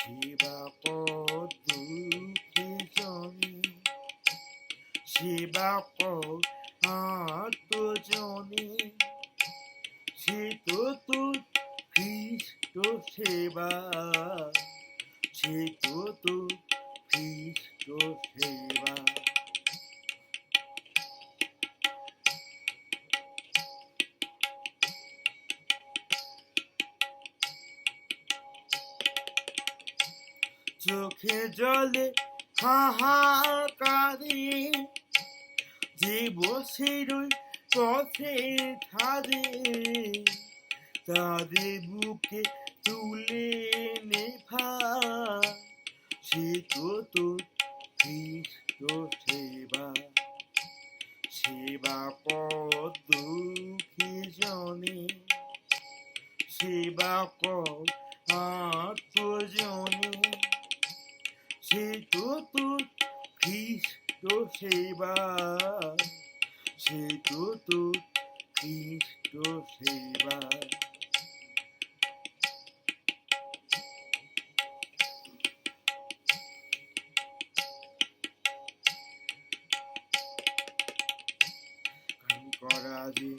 সেবা কর দুঃখী জনে, সেবা কর আত্মজনে, সে তো তোর খ্রিস্ট সেবা, সে তো তোর খ্রিস্ট সেবা। চোখে জলে হাহাকারে যে বসে রই পথের ধারে, তাদের বুকে তুলে নে ভার, সে তো তোর খ্রিস্ট সেবা। সেবা কর দুঃখী জনে, সেবা কর আত্মজনে, সে তো তোর খ্রিস্ট সেবা, সে তো তোর খ্রিস্ট সেবা। করা যে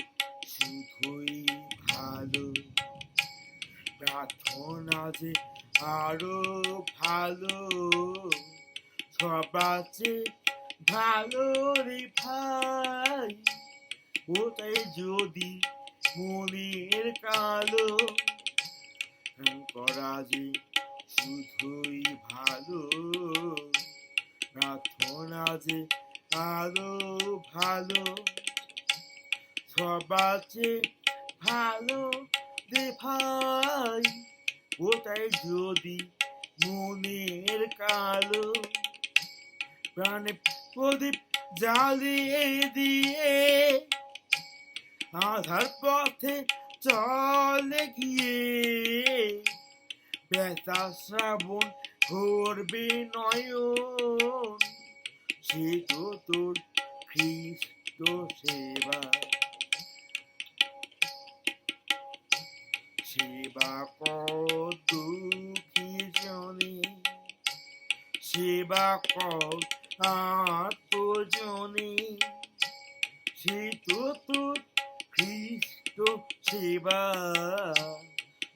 শুধুই ভালো, প্রার্থনা যে আরো ভালো, সবার চেয়ে ভালো রে ভাই, ওটাই যদি মনের কালো। করা যে শুধুই ভালো, প্রার্থনা যে আরো ভালো, সবার চেয়ে ভালো রে ভাই, ওটাই যদি মনের কালো। প্রাণে প্রদীপ জ্বালিয়ে দিয়ে আধার পথে চলে গিয়ে, ব্যথা শ্রাবণ করবে নয়ন, সে তো তোর খ্রিস্ট সেবা। সেবা কর দুঃখী জনে, সেবা কর আত্মজনে, সে তো তোর খ্রিস্ট সেবা,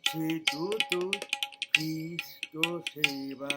সে তো তোর খ্রিস্ট সেবা।